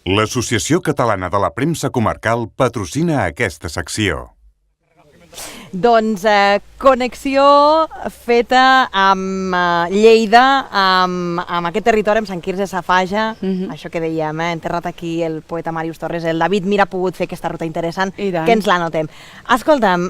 L'Associació Catalana de la Premsa Comarcal patrocina aquesta secció. Doncs connexió feta amb Lleida, amb aquest territori, amb Sant Quirze Safaja, això que dèiem, enterrat aquí el poeta Màrius Torres, el David Mir ha pogut fer aquesta ruta interessant, que ens l'anotem. Escolta'm,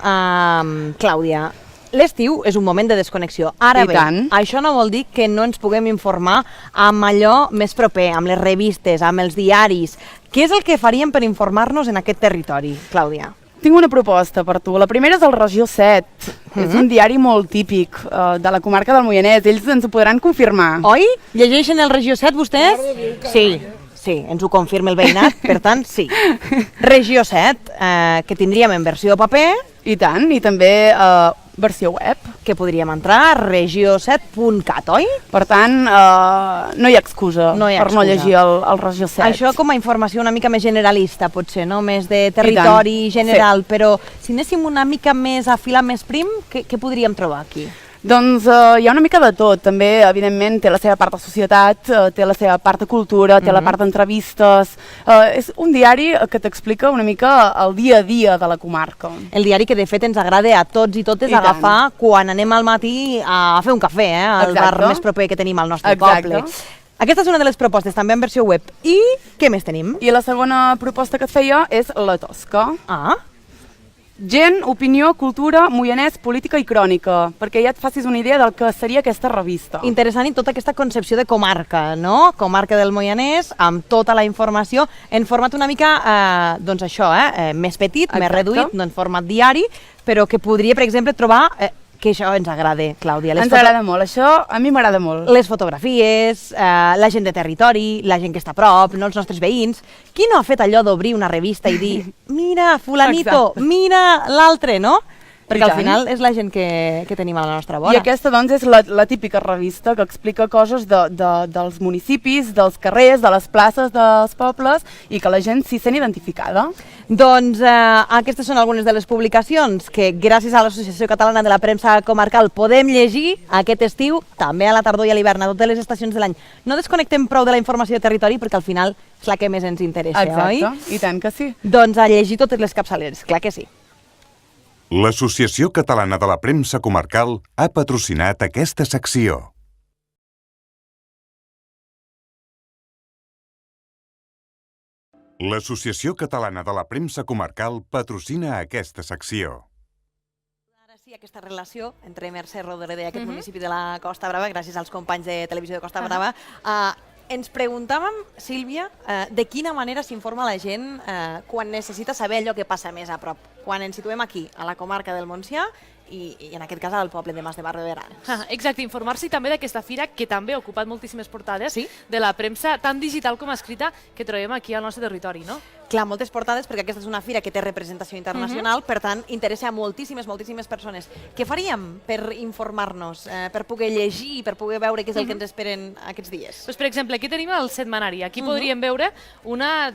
Clàudia, l'estiu és un moment de desconnexió. Ara bé, això no vol dir que no ens puguem informar amb allò més proper, amb les revistes, amb els diaris. Què és el que faríem per informar-nos en aquest territori, Clàudia? Tinc una proposta per tu. La primera és el Regió 7. És un diari molt típic de la comarca del Moianès. Ells ens ho podran confirmar. Oi? Llegeixen el Regió 7 vostès? Sí, ens ho confirma el veïnat, per tant, sí. Regió 7, que tindríem en versió paper. I tant, i també versió web. Que podríem entrar a regio7.cat, oi? Per tant, no hi ha excusa per no llegir el Regió 7. Això com a informació una mica més generalista, potser, no? Més de territori general, però si anéssim una mica més a filar més prim, què podríem trobar aquí? Doncs hi ha una mica de tot. També, evidentment, té la seva part de societat, té la seva part de cultura, té la part d'entrevistes. És un diari que t'explica una mica el dia a dia de la comarca. El diari que, de fet, ens agrada a tots i totes agafar quan anem al matí a fer un cafè, al bar més proper que tenim al nostre poble. Aquesta és una de les propostes, també en versió web. I què més tenim? I la segona proposta que et feia és La Tosca. Gent, opinió, cultura, moianès, política i crònica, perquè ja et facis una idea del que seria aquesta revista. Interessant, i tota aquesta concepció de comarca, no? Comarca del Moianès, amb tota la informació, en format una mica, doncs això, més petit, més reduït, no en format diari, però que podria, per exemple, trobar... que això ens agrada, Clàudia. Ens agrada molt, això a mi m'agrada molt. Les fotografies, la gent de territori, la gent que està a prop, no els nostres veïns. Qui no ha fet allò d'obrir una revista i dir mira, fulanito, mira l'altre, no? Perquè al final és la gent que tenim a la nostra vora. I aquesta, doncs, és la típica revista que explica coses dels municipis, dels carrers, de les places dels pobles i que la gent s'hi sent identificada. Doncs aquestes són algunes de les publicacions que gràcies a l'Associació Catalana de la Premsa Comarcal podem llegir aquest estiu, també a la tardor i a l'hivern, a totes les estacions de l'any. No desconnectem prou de la informació de territori perquè al final és la que més ens interessa, oi? Exacte, i tant que sí. Doncs a llegir totes les capçaleres, clar que sí. L'Associació Catalana de la Premsa Comarcal ha patrocinat aquesta secció. L'Associació Catalana de la Premsa Comarcal patrocina aquesta secció. Ara sí, aquesta relació entre Mercè Rodoreda i aquest municipi de la Costa Brava, gràcies als companys de Televisió de Costa Brava, ens preguntàvem, Sílvia, de quina manera s'informa la gent quan necessita saber allò que passa més a prop. Quan ens situem aquí, a la comarca del Montsià, i en aquest cas al poble de Mas de Barberà. Exacte, informar-se també d'aquesta fira que també ha ocupat moltíssimes portades de la premsa tant digital com escrita que trobem aquí al nostre territori, no? Clar, moltes portades, perquè aquesta és una fira que té representació internacional, per tant, interessa a moltíssimes persones. Què faríem per informar-nos, per poder llegir, per poder veure què és el que ens esperen aquests dies? Per exemple, aquí tenim el setmanari. Aquí podríem veure una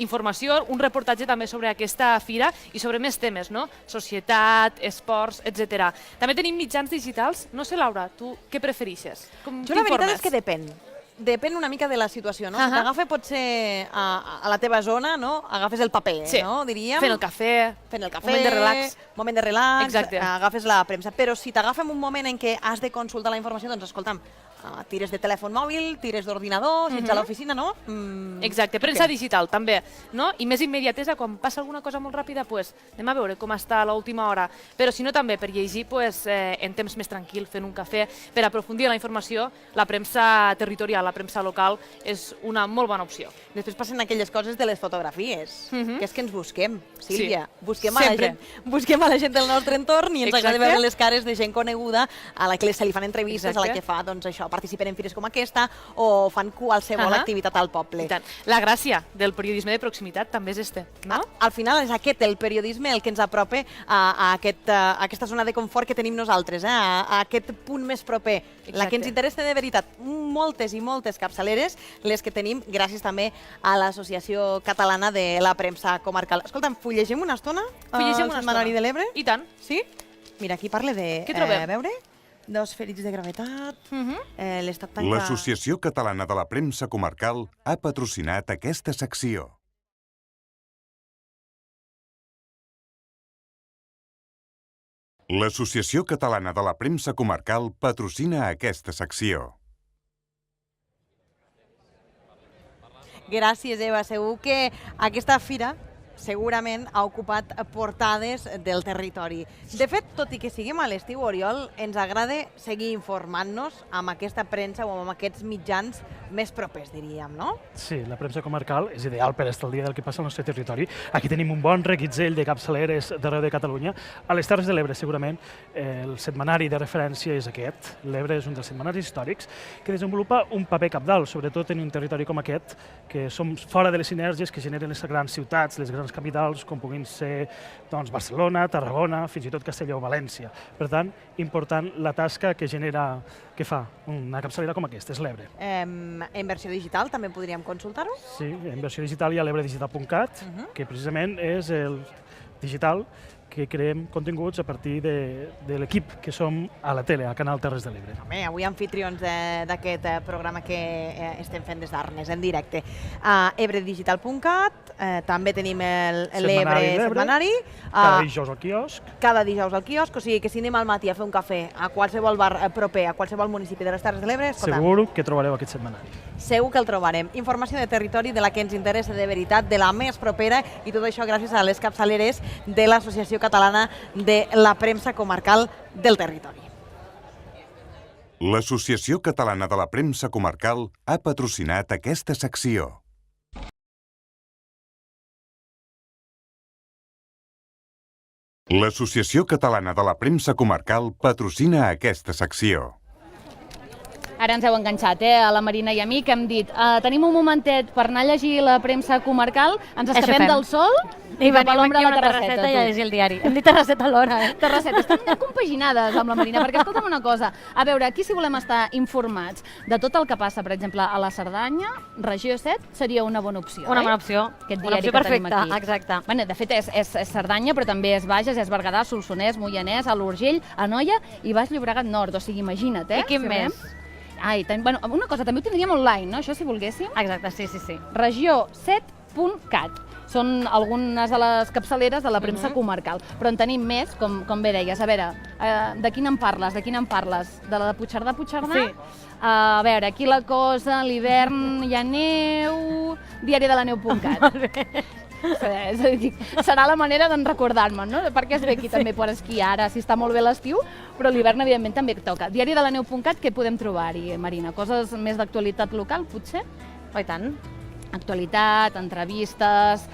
informació, un reportatge també sobre aquesta fira i sobre més temes, no? Societat, esports, etc. També tenim mitjans digitals. No sé, Laura, tu què preferixes? Jo la veritat és que depèn. Depèn una mica de la situació, no? Si t'agafa potser a la teva zona, no? Agafes el paper, no? Diríem. Fent el cafè. Moment de relax. Moment de relax. Exacte. Agafes la premsa. Però si t'agafa en un moment en què has de consultar la informació, doncs escolta'm, tires de telèfon mòbil, tires d'ordinador, si ets a l'oficina, no? Exacte, premsa digital també, no? I més immediatesa, quan passa alguna cosa molt ràpida, doncs anem a veure com està a l'última hora. Però si no també per llegir en temps més tranquil, fent un cafè, per aprofundir en la informació, la premsa territorial, la premsa local, és una molt bona opció. Després passen aquelles coses de les fotografies, que és que ens busquem, Sílvia. Busquem a la gent del nostre entorn i ens agrada veure les cares de gent coneguda a la que se li fan entrevistes, a la que fa, doncs això, participen en fires com aquesta o fan qualsevol activitat al poble. La gràcia del periodisme de proximitat també és este, no? Al final és aquest el periodisme el que ens apropa a aquesta zona de confort que tenim nosaltres, a aquest punt més proper, la que ens interessa de veritat. Moltes i moltes capçaleres, les que tenim gràcies també a l'Associació Catalana de la Premsa Comarcal. Escolta'm, fullegem una estona el Setmanari de l'Ebre? I tant. Sí? Mira, aquí parla de... Què trobem? veure... 2 ferits de gravetat, l'Estat tanca... L'Associació Catalana de la Premsa Comarcal ha patrocinat aquesta secció. L'Associació Catalana de la Premsa Comarcal patrocina aquesta secció. Gràcies, Eva. Segur que aquesta fira segurament ha ocupat portades del territori. De fet, tot i que siguem a l'estiu, Oriol, ens agrada seguir informant-nos amb aquesta premsa o amb aquests mitjans més propers, diríem, no? Sí, la premsa comarcal és ideal per estar al dia del que passa al nostre territori. Aquí tenim un bon reguitzell de capçaleres d'arreu de Catalunya. A les Terres de l'Ebre, segurament, el setmanari de referència és aquest. L'Ebre és un dels setmanaris històrics que desenvolupa un paper cabdal, sobretot en un territori com aquest, que som fora de les sinergies que generen les grans ciutats, les grans capitals, com puguin ser Barcelona, Tarragona, fins i tot Castelló o València. Per tant, important la tasca que fa una capçalera com aquesta, és l'Ebre. En versió digital també podríem consultar-ho? Sí, en versió digital hi ha l'ebredigital.cat, que precisament és el digital que creem continguts a partir de l'equip que som a la tele, a Canal Terres de l'Ebre. Home, avui anfitrions d'aquest programa que estem fent des d'Arnes, en directe. ebredigital.cat, també tenim l'Ebre setmanari. Cada dijous al quiosc. Cada dijous al quiosc, o sigui que si anem al matí a fer un cafè a qualsevol bar proper, a qualsevol municipi de les Terres de l'Ebre, escolta, Segur que trobareu aquest setmanari. segur que el trobarem. Informació de territori de la que ens interessa de veritat, de la més propera, i tot això gràcies a les capçaleres de l'Associació Catalana de la Premsa Comarcal del Territori. L'Associació Catalana de la Premsa Comarcal ha patrocinat aquesta secció. L'Associació Catalana de la Premsa Comarcal patrocina aquesta secció. Ara ens heu enganxat, a la Marina i a mi, que hem dit tenim un momentet per anar a llegir la premsa comarcal, ens escapem del sol i cap a venim l'ombra aquí de a la una terrasseta i a llegir el diari. Hem dit terrasseta alhora, Terrasseta, estan compaginades amb la Marina, perquè escolta'm una cosa, a veure, aquí si volem estar informats de tot el que passa, per exemple, a la Cerdanya, Regió 7 seria una bona opció, Una bona opció, Aquest una diari opció que tenim perfecta, aquí. exacte. Bueno, de fet, és Cerdanya, però també és Bages, és Berguedà, Solsonès, Moianès, Alt Urgell, Anoia i Baix Llobregat Nord, o sigui, imagina't, I quin més? Bueno, una cosa, també ho tindríem online, no? Això si volguéssim. Exacte, sí. Regió7.cat. Són algunes de les capçaleres de la premsa comarcal, però en tenim més, com bé deies. A veure, de quina en parles? De la de Puigcerdà? Sí. A veure, aquí la cosa, l'hivern hi ha neu, diaridelaneu.cat. Molt bé. És a dir, serà la manera d'en recordar-me'n, no? Perquè es ve aquí també per esquiar ara, si està molt bé l'estiu, però l'hivern, evidentment, també toca. Diaridelaneu.cat, què podem trobar-hi, Marina? Coses més d'actualitat local, potser? Oh, i tant. Actualitat, entrevistes,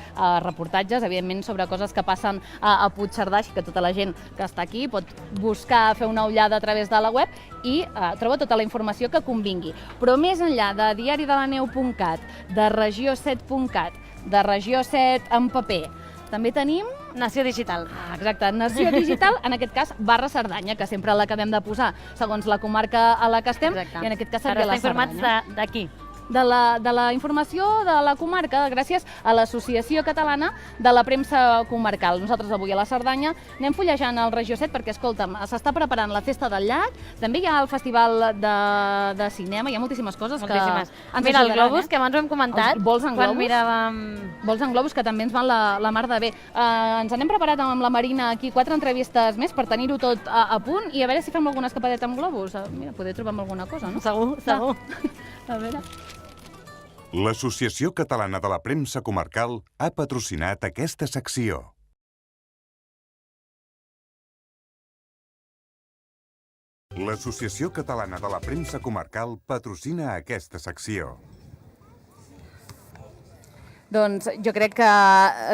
reportatges, evidentment, sobre coses que passen a Puigcerdà, així que tota la gent que està aquí pot buscar, fer una ullada a través de la web i troba tota la informació que convingui. Però més enllà de diaridelaneu.cat, de regió7.cat, de Regió 7 en paper, també tenim Nació Digital. Exacte, Nació Digital, en aquest cas, barra Cerdanya, que sempre l'acabem de posar segons la comarca a la que estem, Exacte. i en aquest cas Per seria la estar Cerdanya. informats d'aquí. De la informació de la comarca gràcies a l'Associació Catalana de la Premsa Comarcal. Nosaltres avui a la Cerdanya anem fullejant el Regió 7 perquè, escolta'm, s'està preparant la Festa del Llac, també hi ha el Festival de cinema, hi ha moltíssimes coses Moltíssimes. que ens Mira, els ajudaran, globus, que abans ho hem comentat, Els vols en quan globus. miràvem... Vols en globus, que també ens van la mar de bé. Ens anem preparat amb la Marina aquí 4 entrevistes més per tenir-ho tot a punt i a veure si fem alguna escapadeta amb globus. Mira, poder trobar alguna cosa, no? Segur. A veure... L'Associació Catalana de la Premsa Comarcal ha patrocinat aquesta secció. L'Associació Catalana de la Premsa Comarcal patrocina aquesta secció. Doncs jo crec que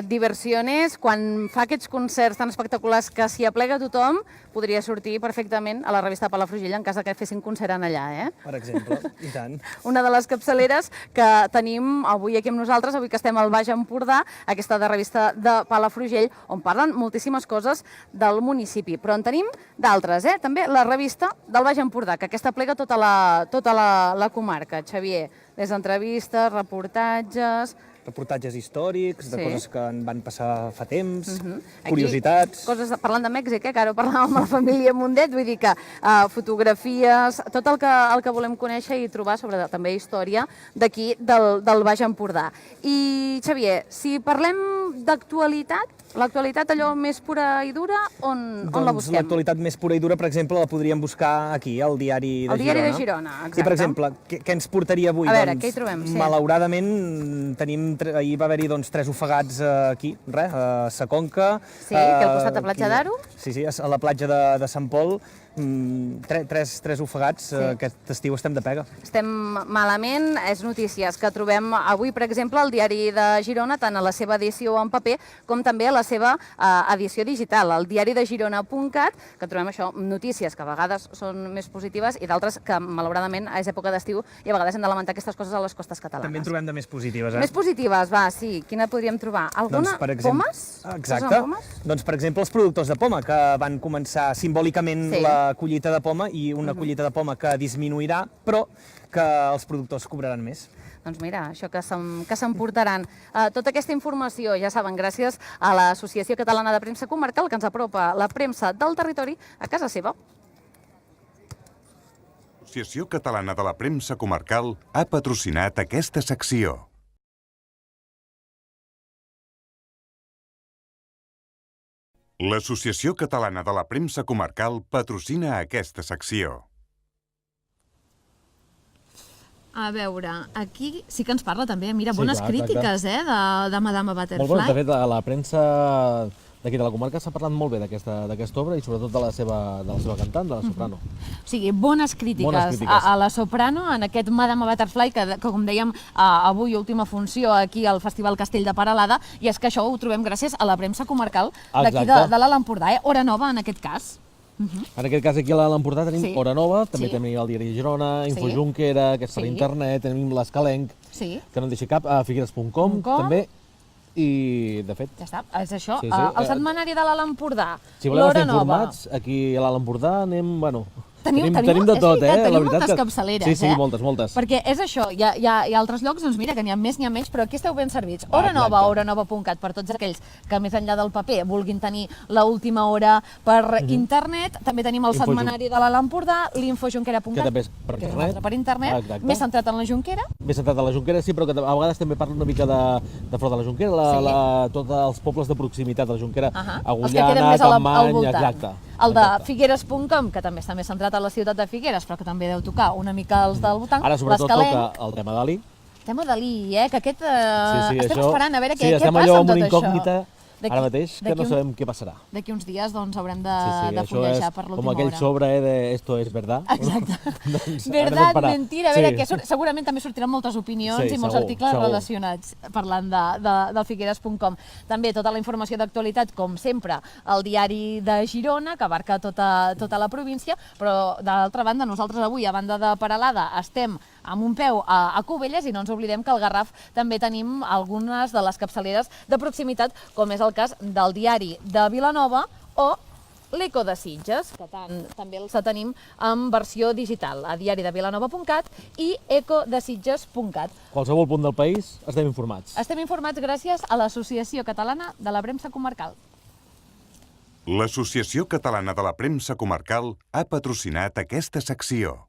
Diversiones, quan fa aquests concerts tan espectaculars que s'hi aplega tothom, podria sortir perfectament a la revista Palafrugell en cas que fessin concert en allà, Per exemple, i tant. Una de les capçaleres que tenim avui aquí amb nosaltres, avui que estem al Baix Empordà, aquesta de revista de Palafrugell, on parlen moltíssimes coses del municipi. Però en tenim d'altres, també la revista del Baix Empordà, que aquesta plega tota la comarca, Xavier. Les entrevistes, reportatges... reportatges històrics, de Sí. coses que en van passar fa temps, curiositats... Parlant de Mèxic, que ara parlàvem amb la família Mundet, vull dir que fotografies, tot el que volem conèixer i trobar sobre també història d'aquí, del Baix Empordà. I, Xavier, si parlem d'actualitat, l'actualitat allò més pura i dura, on la Doncs busquem? l'actualitat més pura i dura, per exemple, la podríem buscar aquí, al diari de Girona. Al diari de Girona, exacte. I, per exemple, què ens portaria avui? A veure, què hi trobem? Sí. Malauradament, ahir va haver-hi 3 ofegats aquí, a Sa Conca. Sí, aquí al costat de Platja d'Aro. Sí, a la platja de Sant Pol. 3 ofegats, aquest estiu estem de pega. Estem malament, és notícies que trobem avui, per exemple, al diari de Girona, tant a la seva edició en paper com també a la seva edició digital, al diaridegirona.cat, que trobem això, notícies que a vegades són més positives i d'altres que, malauradament, és època d'estiu i a vegades hem de lamentar aquestes coses a les costes catalanes. També en trobem de més positives, Més positives, va, sí. Quina podríem trobar? Alguna? Per exemple, Pomes? Exacte. Doncs, per exemple, els productors de poma, que van començar simbòlicament la collita de poma i una collita de poma que disminuirà, però que els productors cobraran més. Doncs mira, això que s'emportaran. Tota aquesta informació, ja saben, gràcies a l'Associació Catalana de Premsa Comarcal, que ens apropa la premsa del territori a casa seva. L'Associació Catalana de la Premsa Comarcal ha patrocinat aquesta secció. L'Associació Catalana de la Premsa Comarcal patrocina aquesta secció. A veure, aquí sí que ens parla també, mira, bones clar, crítiques, de Madame Butterfly. Molt bones, de fet, a la premsa d'aquí de la comarca s'ha parlat molt bé d'aquesta obra i sobretot de la seva cantant, de la soprano. O sigui, bones crítiques a la soprano en aquest Madame Butterfly, que com dèiem, avui última funció aquí al Festival Castell de Peralada, i és que això ho trobem gràcies a la premsa comarcal d'aquí de l'Alt Empordà, Hora Nova en aquest cas. En aquest cas, aquí a l'Alt Empordà tenim Hora Nova, també tenim el diari de Girona, Info Junquera, que és per internet, tenim l'Escalenc, que no en deixi cap, a figueres.com també, i de fet... Ja està, és això, el setmanari de l'Alt Empordà, Si voleu estar informats, aquí a l'Alt Empordà anem, bueno... Tenim de tot, tenim moltes capçaleres, Sí, moltes. Perquè és això, hi ha altres llocs, doncs mira, que n'hi ha més, però aquí esteu ben servits. Hora Nova, horanova.cat, per tots aquells que més enllà del paper vulguin tenir l'última hora per internet. També tenim el setmanari de l'Alt Empordà, l'infojunquera.cat, que també és per internet, més centrat en la Jonquera. Més centrat en la Jonquera, sí, però que a vegades també parla una mica de fora de la Jonquera, tots els pobles de proximitat de la Jonquera, Agullana, Campmany, exacte. El de Figueres.com, que també està més centrat a la ciutat de Figueres, però que també deu tocar una mica els del voltant. Ara sobretot toca el tema Dalí. El tema Dalí, que aquest estem esperant a veure què passa amb tot això. Sí, estem allò amb una incògnita ara mateix que no sabem què passarà. D'aquí uns dies doncs haurem de fullejar per l'última hora. Com aquell sobre de esto es verdad. Exacte. Verdad, mentira, a veure, que segurament també sortiran moltes opinions i molts articles relacionats parlant del Figueres.com. També tota la informació d'actualitat, com sempre, al diari de Girona, que abarca tota la província, però d'altra banda, nosaltres avui, a banda de Peralada, estem amb un peu a Cubelles i no ens oblidem que al Garraf també tenim algunes de les capçaleres de proximitat, com és el cas del diari de Vilanova o l'Eco de Sitges, que també els tenim en versió digital, a diaridevilanova.cat i ecodesitges.cat. Qualsevol punt del país estem informats. Estem informats gràcies a l'Associació Catalana de la Premsa Comarcal. L'Associació Catalana de la Premsa Comarcal ha patrocinat aquesta secció.